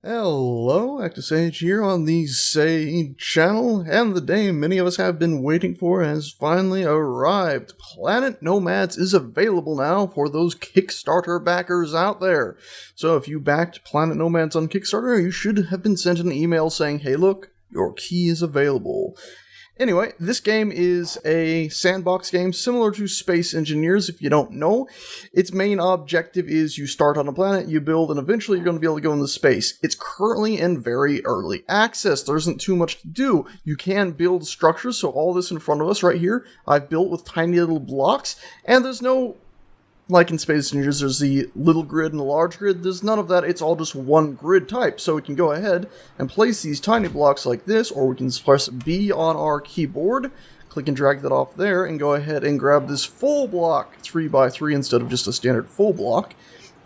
Hello, Active Sage here on the Sage channel, and the day many of us have been waiting for has finally arrived. Planet Nomads is available now for those Kickstarter backers out there. So if you backed Planet Nomads on Kickstarter, you should have been sent an email saying, hey look, your key is available. Anyway, this game is a sandbox game similar to Space Engineers, if you don't know. Its main objective is you start on a planet, you build, and eventually you're going to be able to go into space. It's currently in very early access. There isn't too much to do. You can build structures, so all this in front of us right here, I've built with tiny little blocks, and there's no... Like in Space Engineers, there's the little grid and the large grid. There's none of that. It's all just one grid type. So we can go ahead and place these tiny blocks like this, or we can press B on our keyboard, click and drag that off there, and go ahead and grab this full block 3x3 instead of just a standard full block.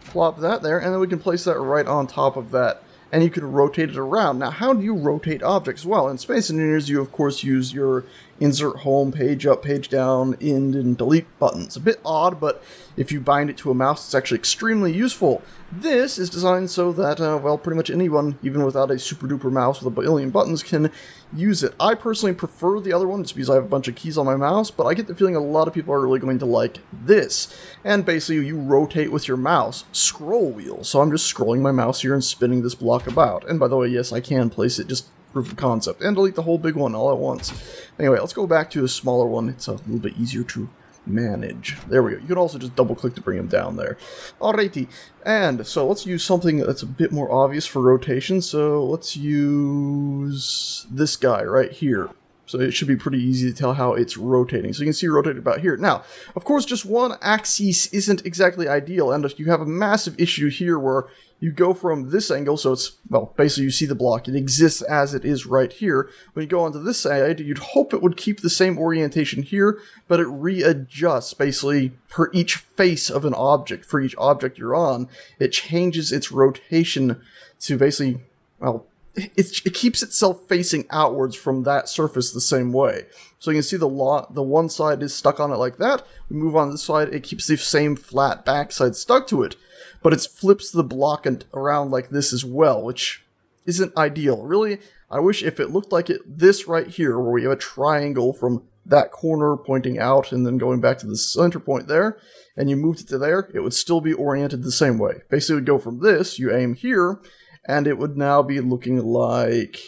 Plop that there, and then we can place that right on top of that. And you can rotate it around. Now, how do you rotate objects? Well, in Space Engineers, you of course use your insert home, page up, page down, end, and delete buttons. A bit odd, but if you bind it to a mouse, it's actually extremely useful. This is designed so that, well, pretty much anyone, even without a super duper mouse with a billion buttons, can use it. I personally prefer the other one just because I have a bunch of keys on my mouse, but I get the feeling a lot of people are really going to like this. And basically, you rotate with your mouse. Scroll wheel. So I'm just scrolling my mouse here and spinning this block about. And by the way, yes, I can place it, just proof of concept, and delete the whole big one all at once. Anyway, let's go back to a smaller one. It's a little bit easier to manage. There we go. You can also just double click to bring them down there. Alrighty, and so let's use something that's a bit more obvious for rotation. So let's use this guy right here. So it should be pretty easy to tell how it's rotating. So you can see rotated about here. Now, of course, just one axis isn't exactly ideal, and if you have a massive issue here where you go from this angle, so it's, well, basically you see the block, it exists as it is right here. When you go onto this side, you'd hope it would keep the same orientation here, but it readjusts, basically, for each face of an object. For each object you're on, it changes its rotation to basically, well, it keeps itself facing outwards from that surface the same way. So you can see the one side is stuck on it like that. We move on this side, it keeps the same flat backside stuck to it. But it flips the block around like this as well, which isn't ideal. Really, I wish if it looked like this right here, where we have a triangle from that corner pointing out and then going back to the center point there, and you moved it to there, it would still be oriented the same way. Basically, it would go from this, you aim here, and it would now be looking like...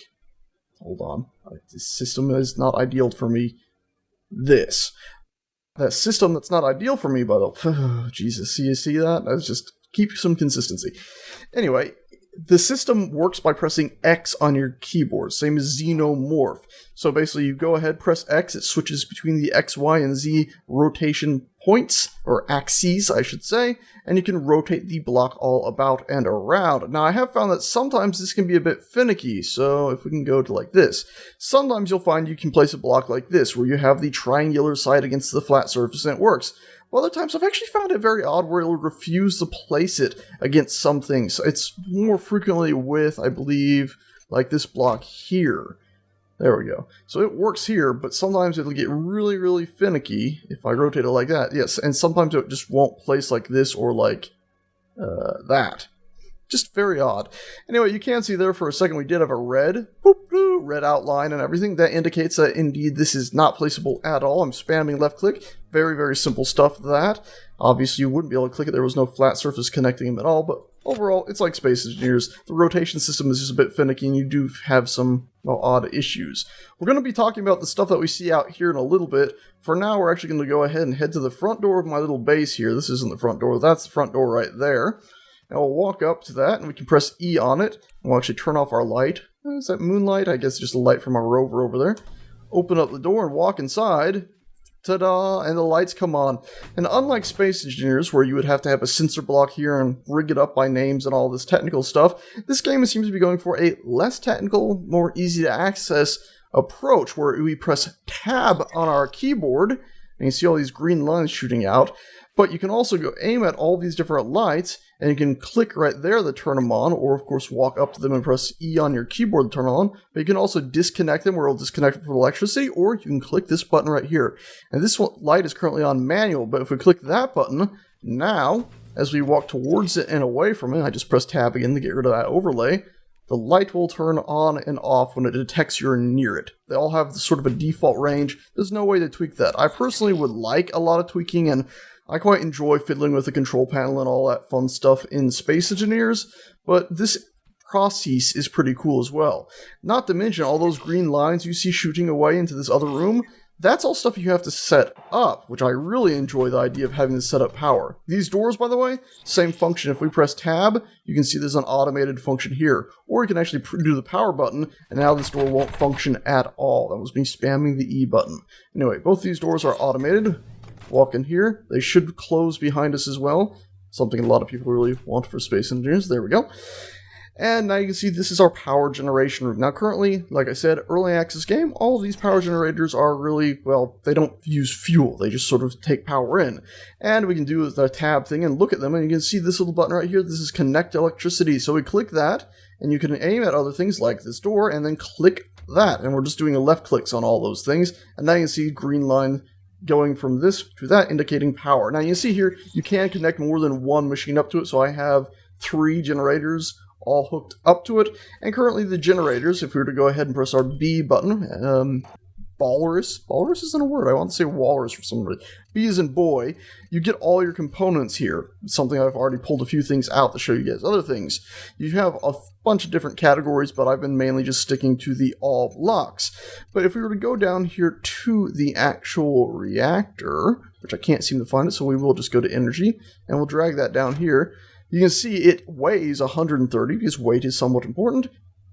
Hold on. This system is not ideal for me. This. That system that's not ideal for me, by the way. Oh, Jesus, you see that? That's just... Keep some consistency. Anyway, the system works by pressing X on your keyboard, same as Xenomorph. So basically you go ahead, press X, it switches between the X, Y, and Z rotation points, or axes I should say, and you can rotate the block all about and around. Now I have found that sometimes this can be a bit finicky, so if we can go to like this, sometimes you'll find you can place a block like this, where you have the triangular side against the flat surface and it works. Other times, I've actually found it very odd where it'll refuse to place it against some things. It's more frequently with, I believe, like this block here. There we go. So it works here, but sometimes it'll get really, really finicky if I rotate it like that. Yes, and sometimes it just won't place like this or like that. Just very odd. Anyway, you can see there for a second we did have a red outline and everything. That indicates that indeed this is not placeable at all. I'm spamming left click. Very, very simple stuff that. Obviously you wouldn't be able to click it. There was no flat surface connecting them at all, but overall it's like Space Engineers. The rotation system is just a bit finicky and you do have some, well, odd issues. We're going to be talking about the stuff that we see out here in a little bit. For now, we're actually going to go ahead and head to the front door of my little base here. This isn't the front door. That's the front door right there. Now we'll walk up to that, and we can press E on it, and we'll actually turn off our light. Is that moonlight? I guess just a light from our rover over there. Open up the door and walk inside. Ta-da! And the lights come on. And unlike Space Engineers, where you would have to have a sensor block here and rig it up by names and all this technical stuff, this game seems to be going for a less technical, more easy to access approach, where we press Tab on our keyboard, and you see all these green lines shooting out. But you can also go aim at all these different lights, and you can click right there to turn them on, or of course walk up to them and press E on your keyboard to turn on. But you can also disconnect them, where it'll disconnect them from electricity, or you can click this button right here. And this light is currently on manual, but if we click that button, now, as we walk towards it and away from it, I just press tab again to get rid of that overlay, the light will turn on and off when it detects you're near it. They all have sort of a default range. There's no way to tweak that. I personally would like a lot of tweaking, and I quite enjoy fiddling with the control panel and all that fun stuff in Space Engineers, but this process is pretty cool as well. Not to mention all those green lines you see shooting away into this other room. That's all stuff you have to set up, which I really enjoy the idea of having to set up power. These doors, by the way, same function. If we press tab, you can see there's an automated function here. Or you can actually do the power button, and now this door won't function at all. That was me spamming the E button. Anyway, both these doors are automated. Walk in here. They should close behind us as well. Something a lot of people really want for Space Engineers. There we go. And now you can see this is our power generation room. Now currently, like I said, early access game, all of these power generators are really, well, they don't use fuel. They just sort of take power in. And we can do the tab thing and look at them, and you can see this little button right here. This is connect electricity. So we click that, and you can aim at other things like this door, and then click that. And we're just doing left clicks on all those things. And now you can see green line going from this to that, indicating power. Now you can see here, you can connect more than one machine up to it. So I have 3 generators all hooked up to it, and currently the generators, if we were to go ahead and press our B button, walrus isn't a word, I want to say walrus for some reason, B as in boy, you get all your components here, something I've already pulled a few things out to show you guys other things. You have a bunch of different categories, but I've been mainly just sticking to the all blocks. But if we were to go down here to the actual reactor, which I can't seem to find it, so we will just go to energy, and we'll drag that down here. You can see it weighs 130 because weight is somewhat important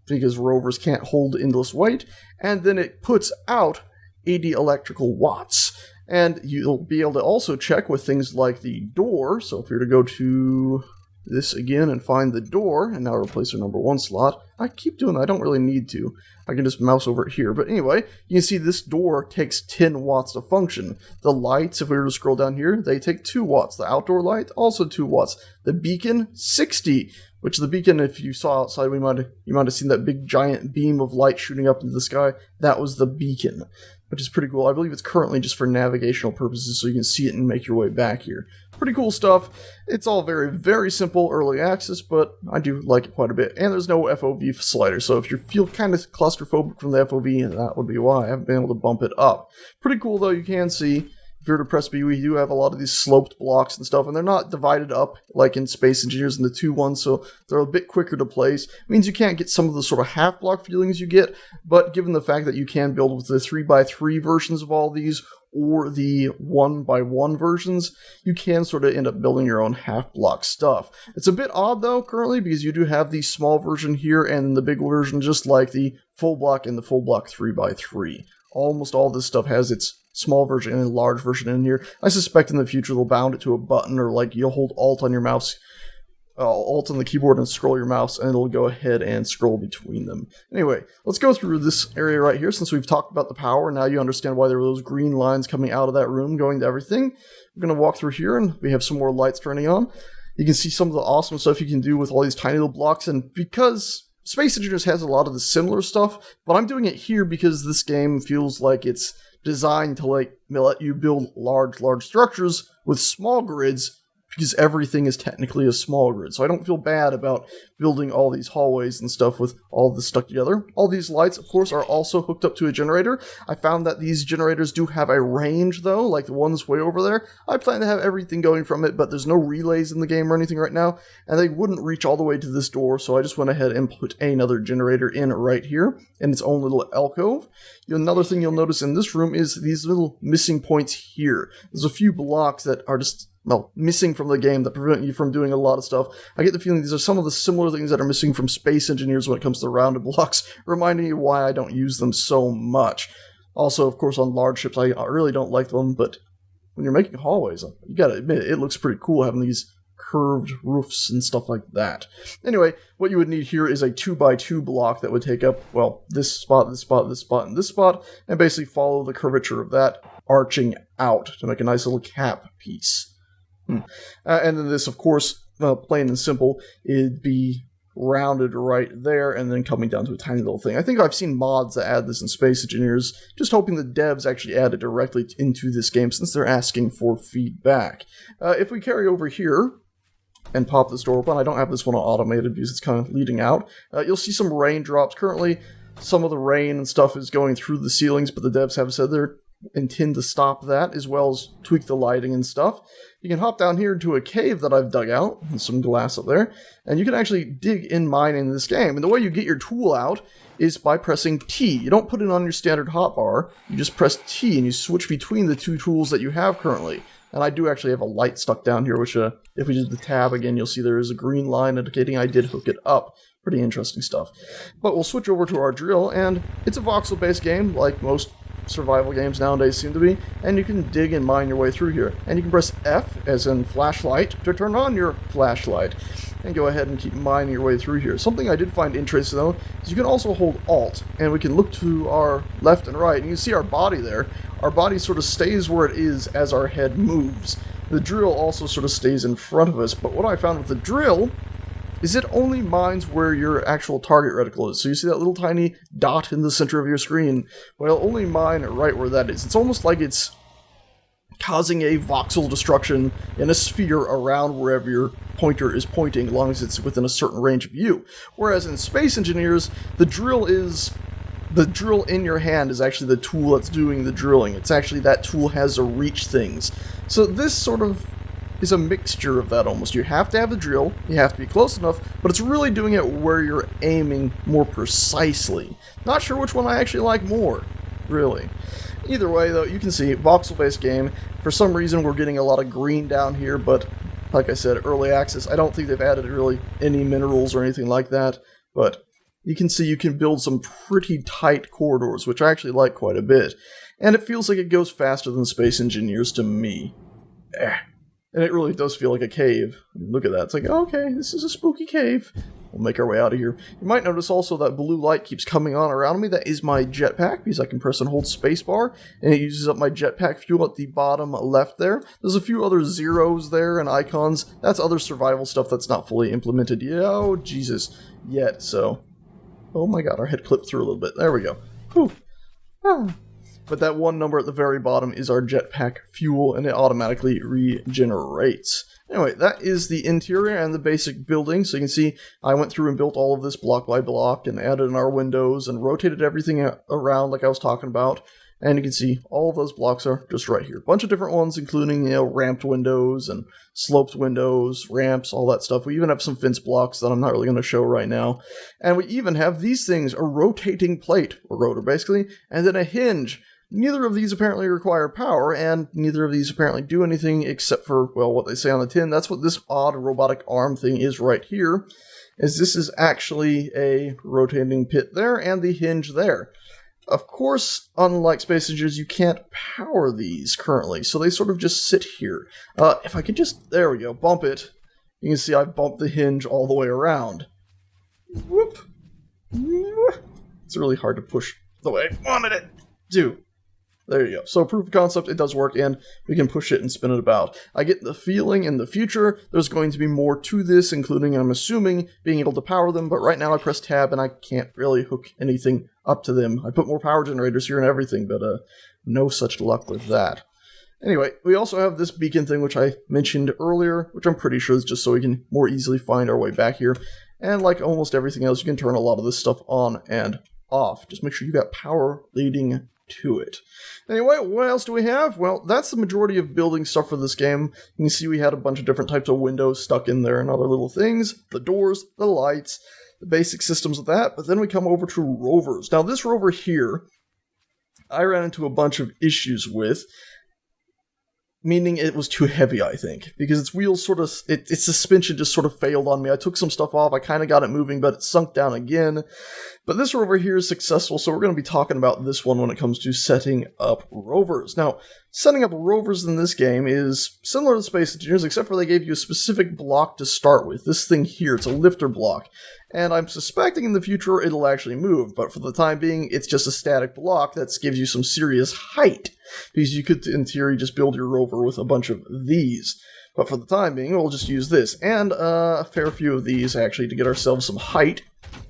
because rovers can't hold endless weight, and then it puts out 80 electrical watts. And you'll be able to also check with things like the door. So if we were to go to this again and find the door, and now replace our number 1 slot. I keep doing that, I don't really need to. I can just mouse over it here. But anyway, you can see this door takes 10 watts to function. The lights, if we were to scroll down here, they take 2 watts. The outdoor light, also 2 watts. The beacon, 60. Which the beacon, if you saw outside, you might have seen that big giant beam of light shooting up into the sky. That was the beacon, which is pretty cool. I believe it's currently just for navigational purposes, so you can see it and make your way back here. Pretty cool stuff. It's all very, very simple early access, but I do like it quite a bit. And there's no FOV slider, so if you feel kind of claustrophobic from the FOV, that would be why I haven't been able to bump it up. Pretty cool, though. You can see, if you were to press B, we do have a lot of these sloped blocks and stuff, and they're not divided up like in Space Engineers into 2-1, so they're a bit quicker to place. It means you can't get some of the sort of half-block feelings you get, but given the fact that you can build with the 3x3 versions of all these, or the 1x1 versions, you can sort of end up building your own half-block stuff. It's a bit odd, though, currently, because you do have the small version here and the big version, just like the full block and the full block 3x3. Almost all this stuff has its small version and a large version in here. I suspect in the future they'll bound it to a button, or like you'll hold Alt on your mouse, Alt on the keyboard and scroll your mouse, and it'll go ahead and scroll between them. Anyway, let's go through this area right here. Since we've talked about the power, now you understand why there were those green lines coming out of that room going to everything. We're going to walk through here, and we have some more lights turning on. You can see some of the awesome stuff you can do with all these tiny little blocks, and because Space Engineers has a lot of the similar stuff, but I'm doing it here because this game feels like it's designed to let you build large structures with small grids, because everything is technically a small grid. So I don't feel bad about building all these hallways and stuff with all this stuck together. All these lights, of course, are also hooked up to a generator. I found that these generators do have a range, though, like the ones way over there. I plan to have everything going from it, but there's no relays in the game or anything right now, and they wouldn't reach all the way to this door, so I just went ahead and put another generator in right here in its own little alcove. Another thing you'll notice in this room is these little missing points here. There's a few blocks that are just, well, missing from the game that prevent you from doing a lot of stuff. I get the feeling these are some of the similar things that are missing from Space Engineers when it comes to rounded blocks, reminding you why I don't use them so much. Also, of course, on large ships, I really don't like them, but when you're making hallways, you gotta admit, it looks pretty cool having these curved roofs and stuff like that. Anyway, what you would need here is a 2x2 block that would take up, well, this spot, this spot, this spot, and this spot, and basically follow the curvature of that, arching out to make a nice little cap piece. And then this, of course, plain and simple, it'd be rounded right there and then coming down to a tiny little thing. I think I've seen mods that add this in Space Engineers, just hoping the devs actually add it directly into this game since they're asking for feedback. If we carry over here, and pop this door open. I don't have this one automated because it's kind of leading out. You'll see some raindrops. Currently, some of the rain and stuff is going through the ceilings, but the devs have said they're intend to stop that, as well as tweak the lighting and stuff. You can hop down here into a cave that I've dug out, and some glass up there, and you can actually dig in mine in this game. And the way you get your tool out is by pressing T. You don't put it on your standard hotbar, you just press T and you switch between the two tools that you have currently. And I do actually have a light stuck down here, which if we did the tab again, you'll see there is a green line indicating I did hook it up. Pretty interesting stuff. But we'll switch over to our drill, and it's a voxel-based game, like most survival games nowadays seem to be, and you can dig and mine your way through here. And you can press F, as in flashlight, to turn on your flashlight, and go ahead and keep mining your way through here. Something I did find interesting, though, is you can also hold Alt, and we can look to our left and right, and you can see our body there. Our body sort of stays where it is as our head moves. The drill also sort of stays in front of us, but what I found with the drill is it only mines where your actual target reticle is. So you see that little tiny dot in the center of your screen? Well, only mine right where that is. It's almost like it's causing a voxel destruction in a sphere around wherever your pointer is pointing, as long as it's within a certain range of view. Whereas in Space Engineers, the drill in your hand is actually the tool that's doing the drilling. It's actually that tool has to reach things. So this sort of is a mixture of that almost. You have to have the drill, you have to be close enough, but it's really doing it where you're aiming more precisely. Not sure which one I actually like more, really. Either way, though, you can see, voxel-based game. For some reason, we're getting a lot of green down here, but like I said, early access. I don't think they've added really any minerals or anything like that, but you can see you can build some pretty tight corridors, which I actually like quite a bit. And it feels like it goes faster than Space Engineers to me. And it really does feel like a cave. Look at that. It's like, okay, this is a spooky cave. We'll make our way out of here. You might notice also that blue light keeps coming on around me. That is my jetpack, because I can press and hold spacebar, and it uses up my jetpack fuel at the bottom left there. There's a few other zeros there and icons. That's other survival stuff that's not fully implemented yet. Oh, Jesus. Yet, so. Oh my god, our head clipped through a little bit. There we go. Whew. Ah. But that one number at the very bottom is our jetpack fuel, and it automatically regenerates. Anyway, that is the interior and the basic building. So you can see I went through and built all of this block by block and added in our windows and rotated everything around like I was talking about. And you can see all of those blocks are just right here. A bunch of different ones, including, ramped windows and sloped windows, ramps, all that stuff. We even have some fence blocks that I'm not really going to show right now. And we even have these things, a rotating plate, or rotor basically, and then a hinge. Neither of these apparently require power, and neither of these apparently do anything except for, well, what they say on the tin. That's what this odd robotic arm thing is right here, is this is actually a rotating pit there and the hinge there. Of course, unlike Space Engineers, you can't power these currently, so they sort of just sit here. If I could just, there we go, bump it, you can see I've bumped the hinge all the way around. Whoop! It's really hard to push the way I wanted it to. There you go. So proof of concept, it does work, and we can push it and spin it about. I get the feeling in the future there's going to be more to this, including, I'm assuming, being able to power them, but right now I press tab and I can't really hook anything up to them. I put more power generators here and everything, but no such luck with that. Anyway, we also have this beacon thing, which I mentioned earlier, which I'm pretty sure is just so we can more easily find our way back here. And like almost everything else, you can turn a lot of this stuff on and off. Just make sure you got power leading to it. Anyway, what else do we have? Well, that's the majority of building stuff for this game. You can see we had a bunch of different types of windows stuck in there and other little things. The doors, the lights, the basic systems of that. But then we come over to rovers. Now, this rover here, I ran into a bunch of issues with. Meaning it was too heavy, I think, because its wheels sort of, its suspension just sort of failed on me. I took some stuff off, I kind of got it moving, but it sunk down again. But this rover here is successful, so we're going to be talking about this one when it comes to setting up rovers. Now, setting up rovers in this game is similar to Space Engineers, except for they gave you a specific block to start with. This thing here, it's a lifter block. And I'm suspecting in the future it'll actually move, but for the time being, it's just a static block that gives you some serious height. Because you could, in theory, just build your rover with a bunch of these. But for the time being, we'll just use this. And a fair few of these, actually, to get ourselves some height.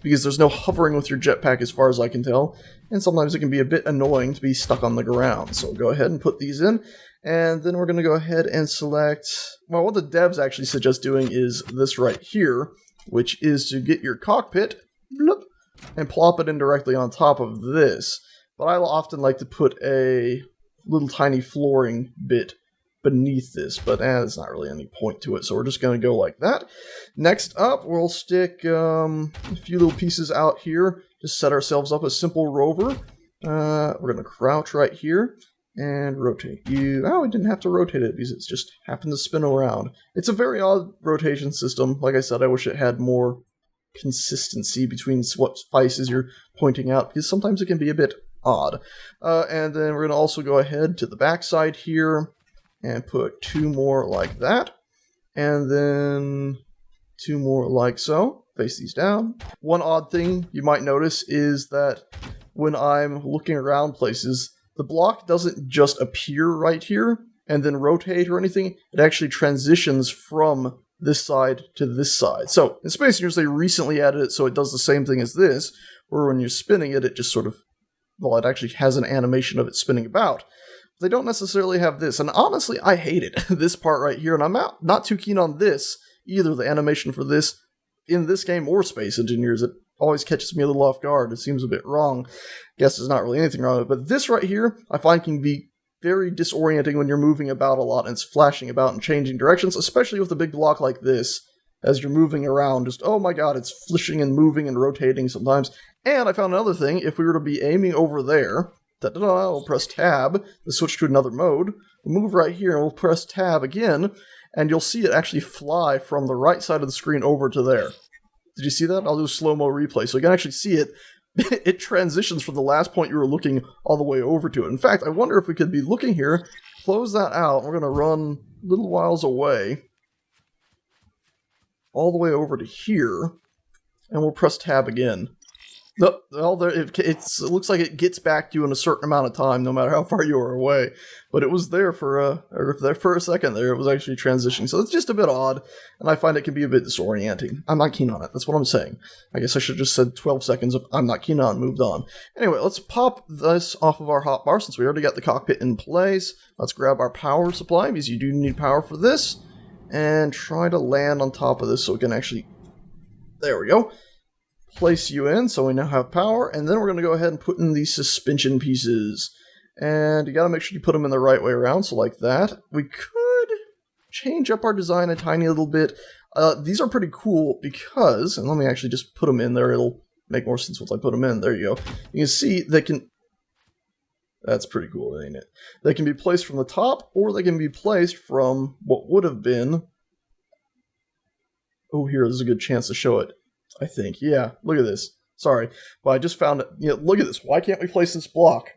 because there's no hovering with your jetpack as far as I can tell, and sometimes it can be a bit annoying to be stuck on the ground. So go ahead and put these in, and then we're going to go ahead and select, well, what the devs actually suggest doing is this right here, which is to get your cockpit, bloop, and plop it in directly on top of this. But I often like to put a little tiny flooring bit beneath this, but there's not really any point to it, so we're just going to go like that. Next up, we'll stick a few little pieces out here, just set ourselves up a simple rover. We're going to crouch right here and rotate you. Oh, we didn't have to rotate it because it just happened to spin around. It's a very odd rotation system. Like I said, I wish it had more consistency between what faces you're pointing out, because sometimes it can be a bit odd. And then we're going to also go ahead to the back side here and put 2 more like that, and then 2 more like so. Face these down. One odd thing you might notice is that when I'm looking around places, the block doesn't just appear right here and then rotate or anything. It actually transitions from this side to this side. So in Space Invaders, they recently added it so it does the same thing as this, where when you're spinning it, it just sort of, well, it actually has an animation of it spinning about. They don't necessarily have this, and honestly, I hate it, this part right here, and I'm not too keen on this either, the animation for this, in this game or Space Engineers. It always catches me a little off guard. It seems a bit wrong. Guess there's not really anything wrong with it, but this right here, I find can be very disorienting when you're moving about a lot and it's flashing about and changing directions, especially with a big block like this. As you're moving around, just, oh my god, it's flishing and moving and rotating sometimes. And I found another thing, if we were to be aiming over there, we'll press tab to switch to another mode. We'll move right here and we'll press tab again, and you'll see it actually fly from the right side of the screen over to there. Did you see that? I'll do a slow-mo replay so you can actually see it. It transitions from the last point you were looking all the way over to it. In fact, I wonder if we could be looking here, close that out, and we're going to run little whiles away, all the way over to here, and we'll press tab again. No, well, it looks like it gets back to you in a certain amount of time, no matter how far you are away. But it was there for a second there. It was actually transitioning, so it's just a bit odd, and I find it can be a bit disorienting. I'm not keen on it. That's what I'm saying. I guess I should have just said 12 seconds of I'm not keen on, moved on. Anyway, let's pop this off of our hotbar since we already got the cockpit in place. Let's grab our power supply because you do need power for this, and try to land on top of this so we can actually. There we go. Place you in so we now have power, and then we're going to go ahead and put in these suspension pieces, and you got to make sure you put them in the right way around, so like that. We could change up our design a tiny little bit. These are pretty cool because, and let me actually just put them in there, it'll make more sense once I put them in. There you go. You can see they can, that's pretty cool, ain't it? They can be placed from the top, or they can be placed from what would have been, oh, here, there's a good chance to show it. I think, yeah, look at this. Sorry, but I just found it. You know, look at this. Why can't we place this block?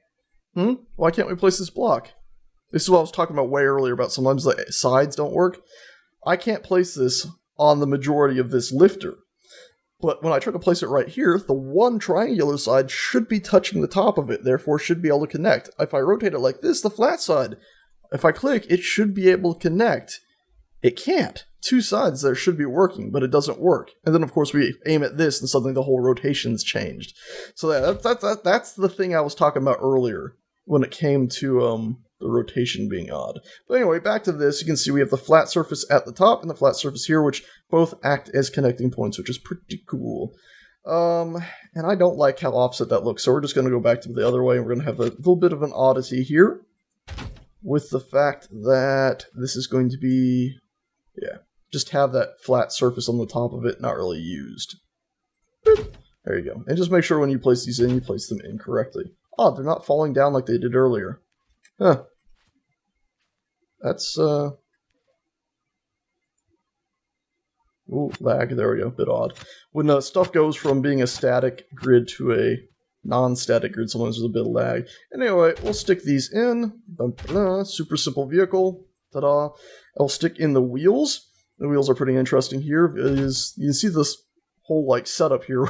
Why can't we place this block? This is what I was talking about way earlier about sometimes the sides don't work. I can't place this on the majority of this lifter. But when I try to place it right here, the one triangular side should be touching the top of it, therefore should be able to connect. If I rotate it like this, the flat side, if I click, it should be able to connect. It can't. 2 sides there should be working, but it doesn't work. And then, of course, we aim at this, and suddenly the whole rotation's changed. So that's the thing I was talking about earlier when it came to the rotation being odd. But anyway, back to this. You can see we have the flat surface at the top and the flat surface here, which both act as connecting points, which is pretty cool. And I don't like how offset that looks, so we're just going to go back to the other way, and we're going to have a little bit of an oddity here with the fact that this is going to be, yeah, just have that flat surface on the top of it, not really used. There you go. And just make sure when you place these in, you place them in correctly. Oh, they're not falling down like they did earlier. Huh. That's, ooh, lag, there we go, bit odd. When stuff goes from being a static grid to a non-static grid, sometimes there's a bit of lag. Anyway, we'll stick these in. Super simple vehicle. Ta-da. I'll stick in the wheels. The wheels are pretty interesting here. You can see this whole like setup here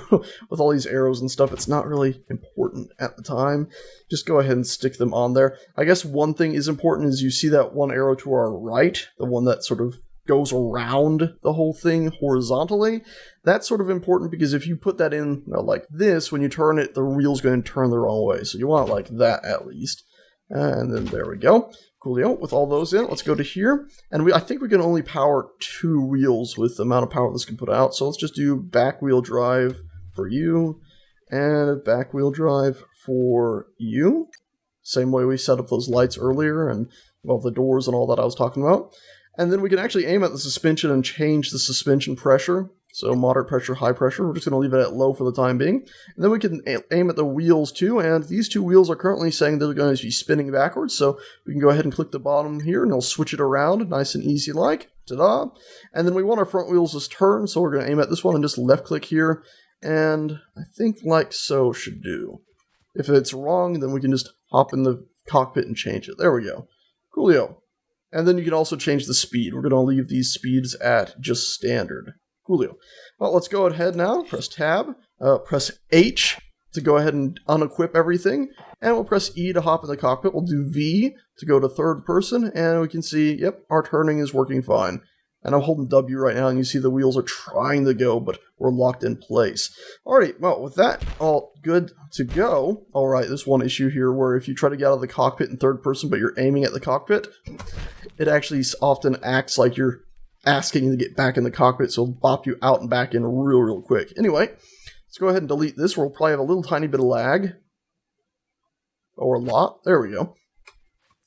with all these arrows and stuff. It's not really important at the time. Just go ahead and stick them on there. I guess one thing is important is you see that one arrow to our right, the one that sort of goes around the whole thing horizontally. That's sort of important because if you put that in like this, when you turn it, the wheel's going to turn the wrong way. So you want it like that at least. And then there we go. Coolio. With all those in, let's go to here. And I think we can only power 2 wheels with the amount of power this can put out. So let's just do back wheel drive for you and back wheel drive for you. Same way we set up those lights earlier and well, the doors and all that I was talking about. And then we can actually aim at the suspension and change the suspension pressure. So moderate pressure, high pressure. We're just going to leave it at low for the time being. And then we can aim at the wheels too. And these 2 wheels are currently saying they're going to be spinning backwards. So we can go ahead and click the bottom here and it'll switch it around nice and easy like. Ta-da! And then we want our front wheels to turn. So we're going to aim at this one and just left click here. And I think like so should do. If it's wrong, then we can just hop in the cockpit and change it. There we go. Coolio. And then you can also change the speed. We're going to leave these speeds at just standard. Coolio. Well, let's go ahead now. Press Tab. Press H to go ahead and unequip everything. And we'll press E to hop in the cockpit. We'll do V to go to third person. And we can see, yep, our turning is working fine. And I'm holding W right now, and you see the wheels are trying to go, but we're locked in place. Alright, well, with that all good to go, alright, there's one issue here where if you try to get out of the cockpit in third person, but you're aiming at the cockpit, it actually often acts like you're asking to get back in the cockpit, so it'll bop you out and back in real quick. Anyway, let's go ahead and delete this. We'll probably have a little tiny bit of lag. Or a lot. There we go.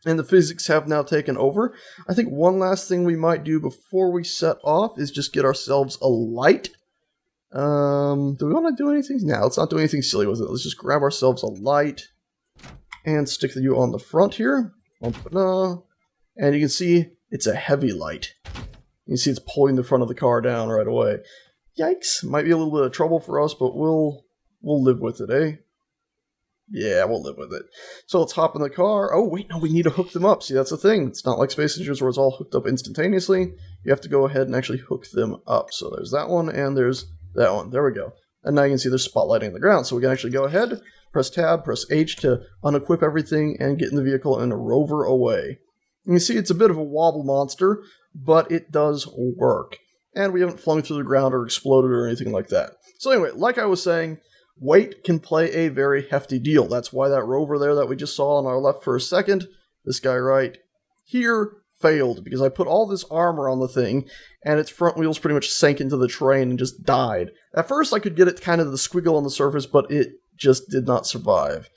And the physics have now taken over. I think one last thing we might do before we set off is just get ourselves a light. Do we want to do anything? No, let's not do anything silly with it. Let's just grab ourselves a light and stick you on the front here. And you can see it's a heavy light. You can see it's pulling the front of the car down right away. Yikes. Might be a little bit of trouble for us, but we'll live with it, eh? Yeah, we'll live with it. So let's hop in the car. Oh, wait, no, we need to hook them up. See, that's the thing. It's not like Space Invaders where it's all hooked up instantaneously. You have to go ahead and actually hook them up. So there's that one, and there's that one. There we go. And now you can see they're spotlighting the ground. So we can actually go ahead, press Tab, press H to unequip everything, and get in the vehicle and rover away. You can see it's a bit of a wobble monster, but it does work. And we haven't flung through the ground or exploded or anything like that. So anyway, like I was saying, weight can play a very hefty deal. That's why that rover there that we just saw on our left for a second, this guy right here, failed because I put all this armor on the thing and its front wheels pretty much sank into the terrain and just died. At first I could get it kind of the squiggle on the surface, but it just did not survive.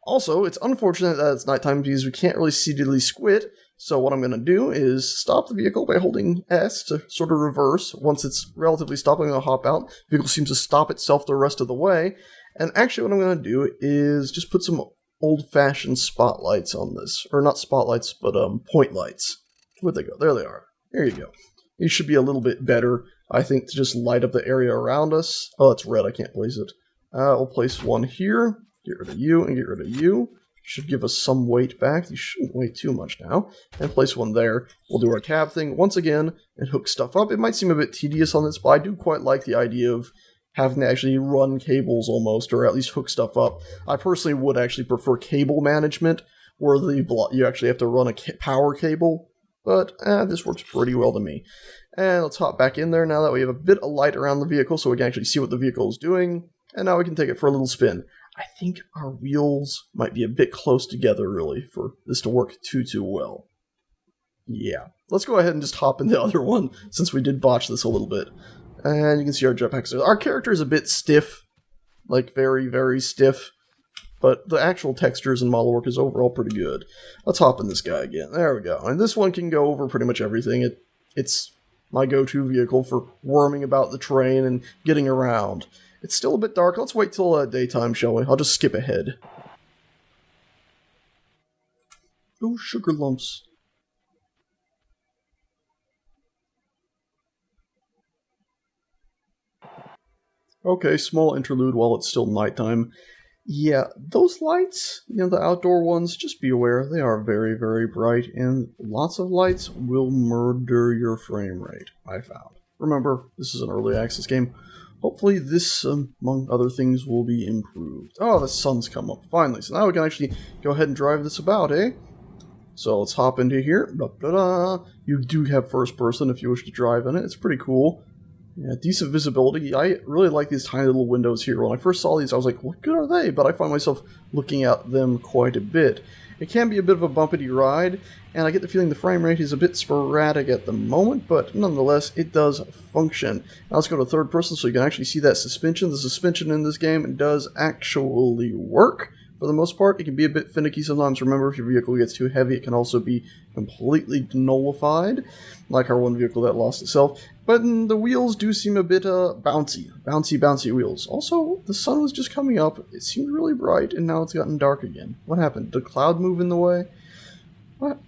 Also, it's unfortunate that it's nighttime because we can't really see diddly squid, so what I'm going to do is stop the vehicle by holding S to sort of reverse. Once it's relatively stopped, I'm going to hop out. The vehicle seems to stop itself the rest of the way. And actually what I'm going to do is just put some old-fashioned spotlights on this. Or not spotlights, but point lights. Where'd they go? There they are. There you go. These should be a little bit better, I think, to just light up the area around us. Oh, it's red. I can't place it. We'll place one here. Get rid of you and get rid of you. Should give us some weight back. You shouldn't weigh too much now. And place one there. We'll do our tab thing once again and hook stuff up. It might seem a bit tedious on this, but I do quite like the idea of having to actually run cables almost, or at least hook stuff up. I personally would actually prefer cable management, where you actually have to run a power cable, but this works pretty well to me. And let's hop back in there now that we have a bit of light around the vehicle so we can actually see what the vehicle is doing. And now we can take it for a little spin. I think our wheels might be a bit close together, really, for this to work too well. Yeah. Let's go ahead and just hop in the other one, since we did botch this a little bit. And you can see our jetpacks. Our character is a bit stiff. Like, very stiff. But the actual textures and model work is overall pretty good. Let's hop in this guy again. There we go. And this one can go over pretty much everything. It's my go-to vehicle for worming about the terrain and getting around. It's still a bit dark. Let's wait till daytime, shall we? I'll just skip ahead. Oh, sugar lumps. Okay, small interlude while it's still nighttime. Yeah, those lights, the outdoor ones, just be aware, they are very bright, and lots of lights will murder your frame rate, I found. Remember, this is an early access game. Hopefully this, among other things, will be improved. Oh, the sun's come up, finally. So now we can actually go ahead and drive this about, eh? So let's hop into here. Da-da-da. You do have first person if you wish to drive in it. It's pretty cool. Yeah, decent visibility. I really like these tiny little windows here. When I first saw these, I was like, what good are they? But I find myself looking at them quite a bit. It can be a bit of a bumpity ride, and I get the feeling the frame rate is a bit sporadic at the moment, but nonetheless, it does function. Now let's go to third person so you can actually see that suspension. The suspension in this game does actually work. For the most part, it can be a bit finicky sometimes. Remember, if your vehicle gets too heavy, it can also be completely nullified, like our one vehicle that lost itself. But the wheels do seem a bit bouncy wheels. Also, the sun was just coming up. It seemed really bright, and now it's gotten dark again. What happened? Did a cloud move in the way? What?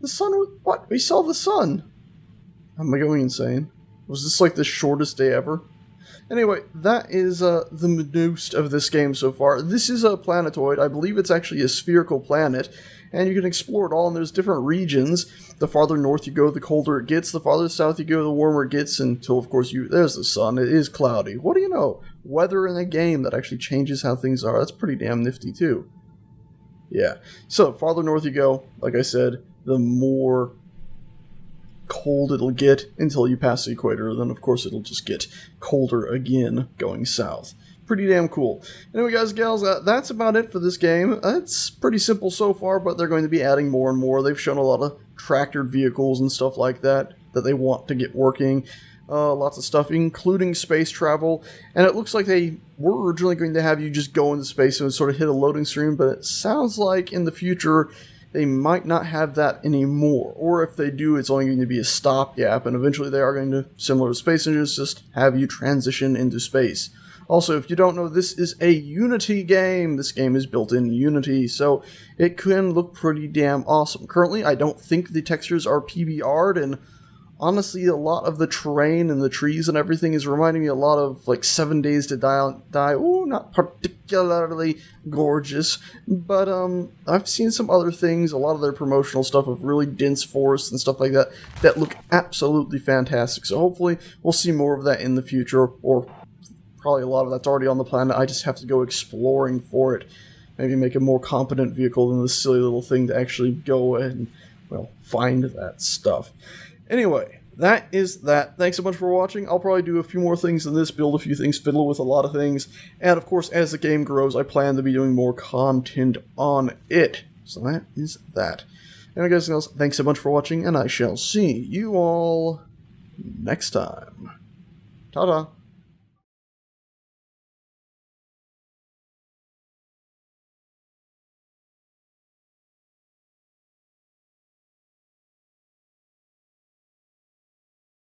The sun, what? We saw the sun! Am I going insane? Was this like the shortest day ever? Anyway, that is the most of this game so far. This is a planetoid. I believe it's actually a spherical planet, and you can explore it all, and there's different regions. The farther north you go, the colder it gets. The farther south you go, the warmer it gets, until, of course, there's the sun. It is cloudy. What do you know? Weather in a game that actually changes how things are. That's pretty damn nifty, too. Yeah. So, farther north you go, like I said, the more cold it'll get until you pass the equator. Then, of course, it'll just get colder again going south. Pretty damn cool. Anyway, guys and gals, that's about it for this game. It's pretty simple so far, but they're going to be adding more and more. They've shown a lot of tractored vehicles and stuff like that they want to get working. Lots of stuff, including space travel. And it looks like they were originally going to have you just go into space and sort of hit a loading screen, but it sounds like in the future they might not have that anymore. Or if they do, it's only going to be a stopgap, and eventually they are going to, similar to Space Engines, just have you transition into space. Also, if you don't know, this is a Unity game. This game is built in Unity, so it can look pretty damn awesome. Currently, I don't think the textures are PBR'd, and honestly, a lot of the terrain and the trees and everything is reminding me a lot of, like, 7 Days to Die. Ooh, not particularly gorgeous, but I've seen some other things, a lot of their promotional stuff of really dense forests and stuff like that, that look absolutely fantastic. So hopefully we'll see more of that in the future, or probably a lot of that's already on the planet. I just have to go exploring for it. Maybe make a more competent vehicle than this silly little thing to actually go and, well, find that stuff. Anyway, that is that. Thanks so much for watching. I'll probably do a few more things than this, build a few things, fiddle with a lot of things. And of course, as the game grows, I plan to be doing more content on it. So that is that. Anyway, guys and girls, thanks so much for watching, and I shall see you all next time. Ta-da!